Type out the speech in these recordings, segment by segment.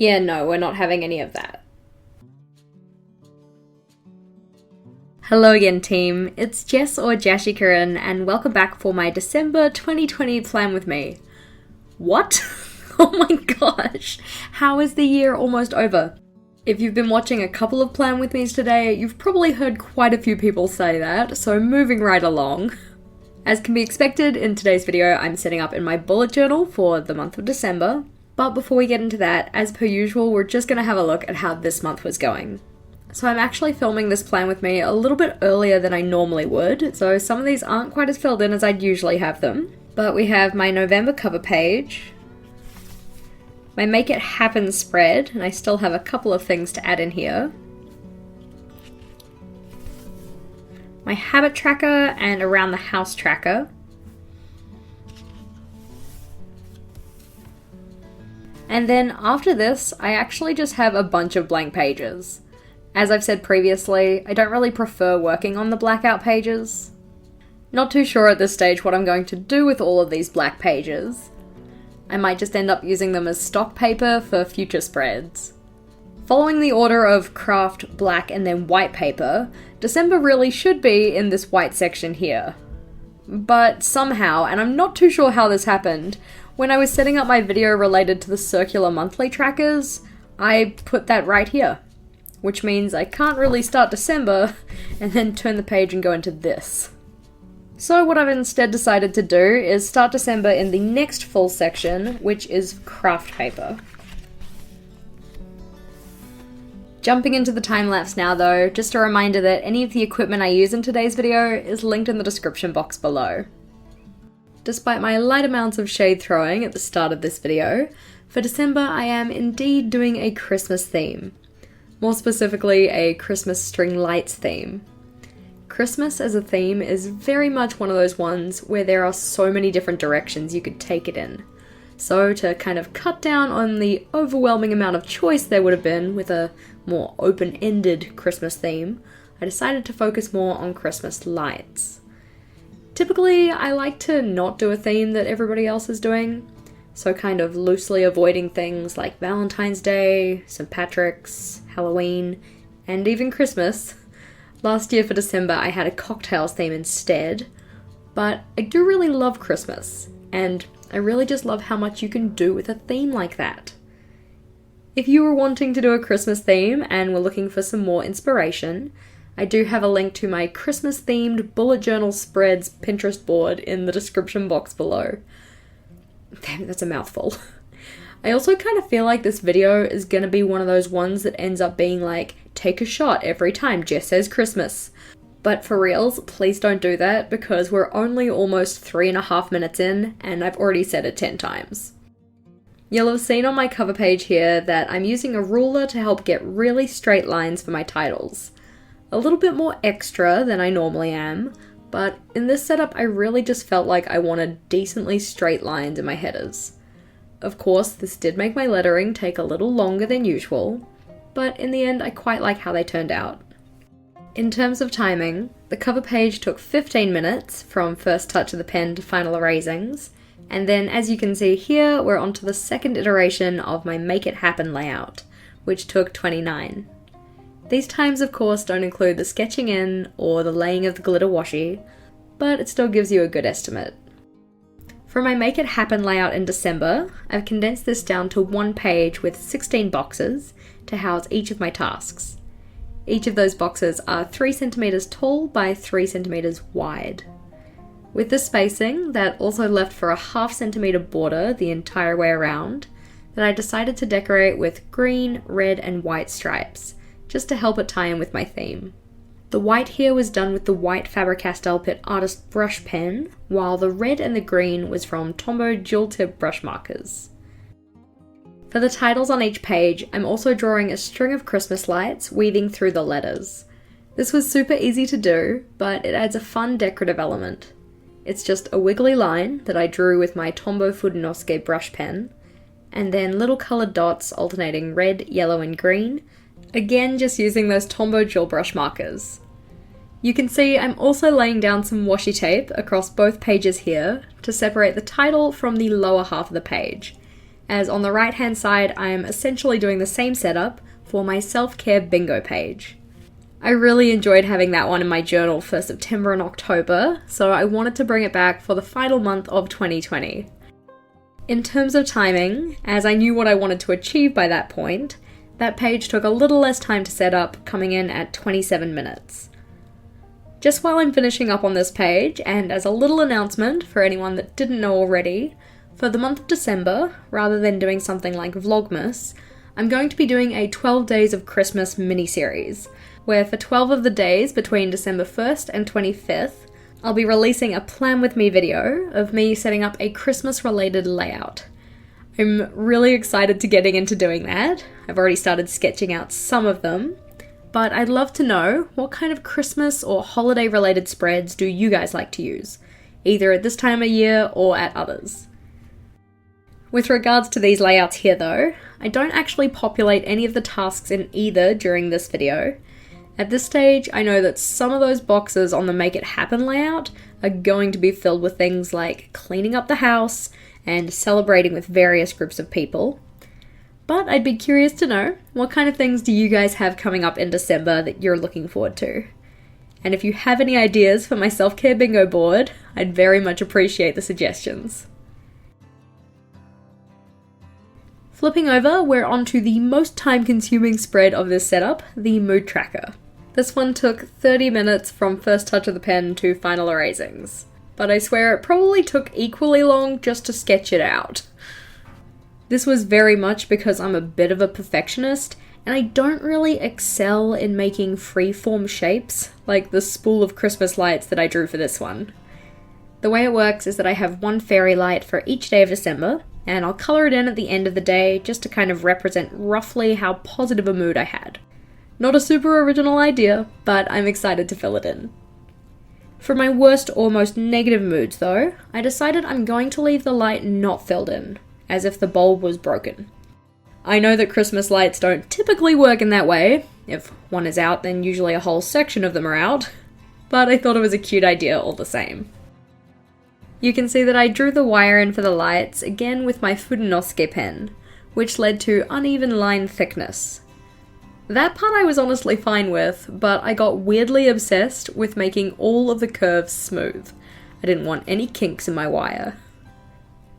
Yeah, no, we're not having any of that. Hello again, team. It's Jess or JashiiCorrin, and welcome back for my December 2020 plan with me. What? Oh my gosh! How is the year almost over? If you've been watching a couple of plan with me's today, you've probably heard quite a few people say that, so moving right along. As can be expected, in today's video I'm setting up in my bullet journal for the month of December, but before we get into that, as per usual, we're just going to have a look at how this month was going. So I'm actually filming this plan with me a little bit earlier than I normally would, so some of these aren't quite as filled in as I'd usually have them. But we have my November cover page, my Make It Happen spread, and I still have a couple of things to add in here, my habit tracker and around the house tracker, and then after this I actually just have a bunch of blank pages. As I've said previously, I don't really prefer working on the blackout pages. Not too sure at this stage what I'm going to do with all of these black pages. I might just end up using them as stock paper for future spreads. Following the order of craft, black, and then white paper, December really should be in this white section here. But somehow, and I'm not too sure how this happened, when I was setting up my video related to the circular monthly trackers, I put that right here. Which means I can't really start December and then turn the page and go into this. So what I've instead decided to do is start December in the next full section, which is craft paper. Jumping into the time lapse now though, just a reminder that any of the equipment I use in today's video is linked in the description box below. Despite my light amounts of shade throwing at the start of this video, for December I am indeed doing a Christmas theme. More specifically, a Christmas string lights theme. Christmas as a theme is very much one of those ones where there are so many different directions you could take it in. So to kind of cut down on the overwhelming amount of choice there would have been with a more open-ended Christmas theme, I decided to focus more on Christmas lights. Typically, I like to not do a theme that everybody else is doing, so kind of loosely avoiding things like Valentine's Day, St. Patrick's, Halloween, and even Christmas. Last year for December I had a cocktails theme instead, but I do really love Christmas, and I really just love how much you can do with a theme like that. If you were wanting to do a Christmas theme and were looking for some more inspiration, I do have a link to my Christmas themed bullet journal spreads Pinterest board in the description box below. Damn, that's a mouthful. I also kind of feel like this video is going to be one of those ones that ends up being like, take a shot every time Jess says Christmas. But for reals, please don't do that because we're only almost 3.5 minutes in and I've already said it 10 times. You'll have seen on my cover page here that I'm using a ruler to help get really straight lines for my titles. A little bit more extra than I normally am, but in this setup I really just felt like I wanted decently straight lines in my headers. Of course, this did make my lettering take a little longer than usual, but in the end I quite like how they turned out. In terms of timing, the cover page took 15 minutes from first touch of the pen to final erasings, and then as you can see here, we're onto the second iteration of my Make It Happen layout, which took 29. These times of course don't include the sketching in or the laying of the glitter washi, but it still gives you a good estimate. For my Make It Happen layout in December, I've condensed this down to one page with 16 boxes to house each of my tasks. Each of those boxes are 3 centimeters tall by 3 centimeters wide. With this spacing, that also left for a 0.5 centimeter border the entire way around, that I decided to decorate with green, red, and white stripes, just to help it tie in with my theme. The white here was done with the white Faber-Castell Pitt Artist brush pen, while the red and the green was from Tombow dual tip brush markers. For the titles on each page, I'm also drawing a string of Christmas lights weaving through the letters. This was super easy to do, but it adds a fun decorative element. It's just a wiggly line that I drew with my Tombow Fudenosuke brush pen, and then little coloured dots alternating red, yellow and green, again just using those Tombow dual brush markers. You can see I'm also laying down some washi tape across both pages here to separate the title from the lower half of the page, as on the right hand side I am essentially doing the same setup for my self-care bingo page. I really enjoyed having that one in my journal for September and October, so I wanted to bring it back for the final month of 2020. In terms of timing, as I knew what I wanted to achieve by that point, that page took a little less time to set up, coming in at 27 minutes. Just while I'm finishing up on this page, and as a little announcement for anyone that didn't know already, for the month of December, rather than doing something like Vlogmas, I'm going to be doing a 12 Days of Christmas mini-series, where for 12 of the days between December 1st and 25th, I'll be releasing a Plan With Me video of me setting up a Christmas-related layout. I'm really excited to getting into doing that. I've already started sketching out some of them, but I'd love to know what kind of Christmas or holiday-related spreads do you guys like to use, either at this time of year or at others. With regards to these layouts here though, I don't actually populate any of the tasks in either during this video. At this stage, I know that some of those boxes on the Make It Happen layout are going to be filled with things like cleaning up the house and celebrating with various groups of people. But I'd be curious to know, what kind of things do you guys have coming up in December that you're looking forward to? And if you have any ideas for my self-care bingo board, I'd very much appreciate the suggestions. Flipping over, we're on to the most time-consuming spread of this setup, the mood tracker. This one took 30 minutes from first touch of the pen to final erasings, but I swear it probably took equally long just to sketch it out. This was very much because I'm a bit of a perfectionist, and I don't really excel in making free-form shapes, like the spool of Christmas lights that I drew for this one. The way it works is that I have one fairy light for each day of December, and I'll colour it in at the end of the day just to kind of represent roughly how positive a mood I had. Not a super original idea, but I'm excited to fill it in. For my worst or most negative moods though, I decided I'm going to leave the light not filled in, as if the bulb was broken. I know that Christmas lights don't typically work in that way. If one is out, then usually a whole section of them are out, but I thought it was a cute idea all the same. You can see that I drew the wire in for the lights, again with my Fudenosuke pen, which led to uneven line thickness. That part I was honestly fine with, but I got weirdly obsessed with making all of the curves smooth. I didn't want any kinks in my wire.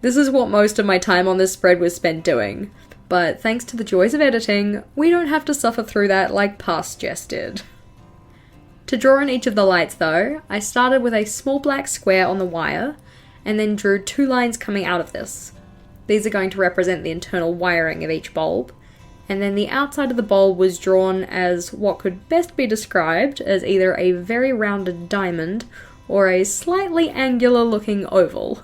This is what most of my time on this spread was spent doing, but thanks to the joys of editing, we don't have to suffer through that like past Jess did. To draw in each of the lights though, I started with a small black square on the wire, and then drew 2 lines coming out of this. These are going to represent the internal wiring of each bulb, and then the outside of the bulb was drawn as what could best be described as either a very rounded diamond or a slightly angular looking oval.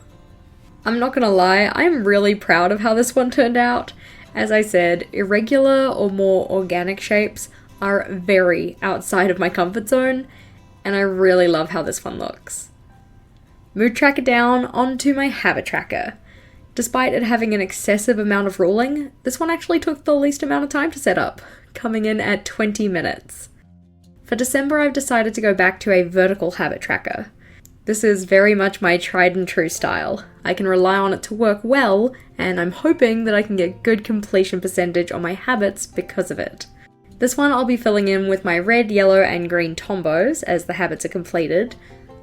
I'm not gonna lie, I'm really proud of how this one turned out. As I said, irregular or more organic shapes are very outside of my comfort zone, and I really love how this one looks. Mood tracker down, onto my habit tracker. Despite it having an excessive amount of ruling, this one actually took the least amount of time to set up, coming in at 20 minutes. For December, I've decided to go back to a vertical habit tracker. This is very much my tried and true style. I can rely on it to work well, and I'm hoping that I can get good completion percentage on my habits because of it. This one I'll be filling in with my red, yellow, and green tombos as the habits are completed,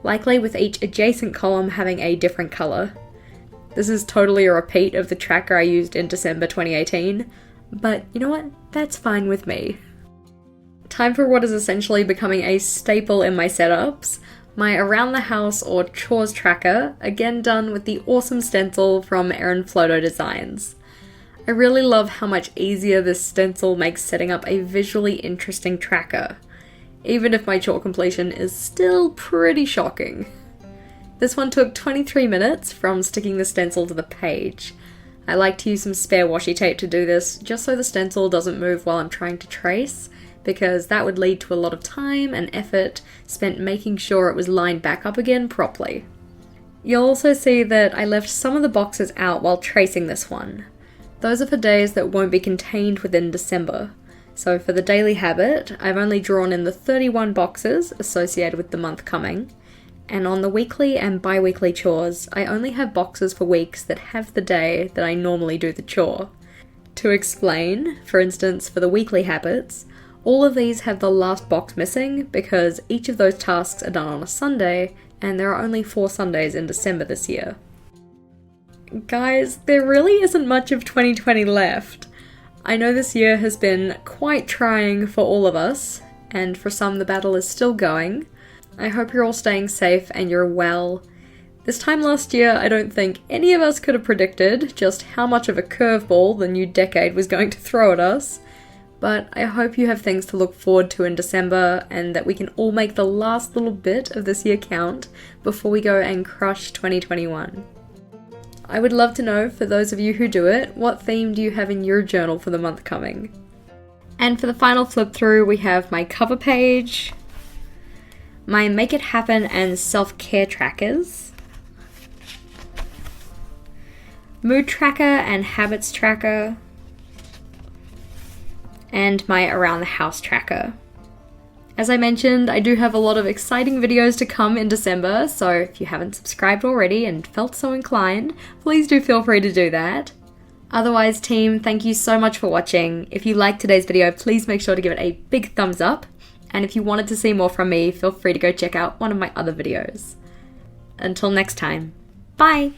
likely with each adjacent column having a different colour. This is totally a repeat of the tracker I used in December 2018, but you know what? That's fine with me. Time for what is essentially becoming a staple in my setups, my around the house or chores tracker, again done with the awesome stencil from Erin Floto Designs. I really love how much easier this stencil makes setting up a visually interesting tracker, even if my chore completion is still pretty shocking. This one took 23 minutes from sticking the stencil to the page. I like to use some spare washi tape to do this, just so the stencil doesn't move while I'm trying to trace, because that would lead to a lot of time and effort spent making sure it was lined back up again properly. You'll also see that I left some of the boxes out while tracing this one. Those are for days that won't be contained within December. So for the daily habit, I've only drawn in the 31 boxes associated with the month coming, And on the weekly and bi-weekly chores, I only have boxes for weeks that have the day that I normally do the chore. To explain, for instance, for the weekly habits, all of these have the last box missing because each of those tasks are done on a Sunday, and there are only 4 Sundays in December this year. Guys, there really isn't much of 2020 left. I know this year has been quite trying for all of us, and for some the battle is still going. I hope you're all staying safe and you're well. This time last year, I don't think any of us could have predicted just how much of a curveball the new decade was going to throw at us. But I hope you have things to look forward to in December and that we can all make the last little bit of this year count before we go and crush 2021. I would love to know, for those of you who do it, what theme do you have in your journal for the month coming? And for the final flip through, we have my cover page, my Make It Happen and self-care trackers, mood tracker and habits tracker, and my around the house tracker. As I mentioned, I do have a lot of exciting videos to come in December, so if you haven't subscribed already and felt so inclined, please do feel free to do that. Otherwise, team, thank you so much for watching. If you liked today's video, please make sure to give it a big thumbs up. And if you wanted to see more from me, feel free to go check out one of my other videos. Until next time, bye!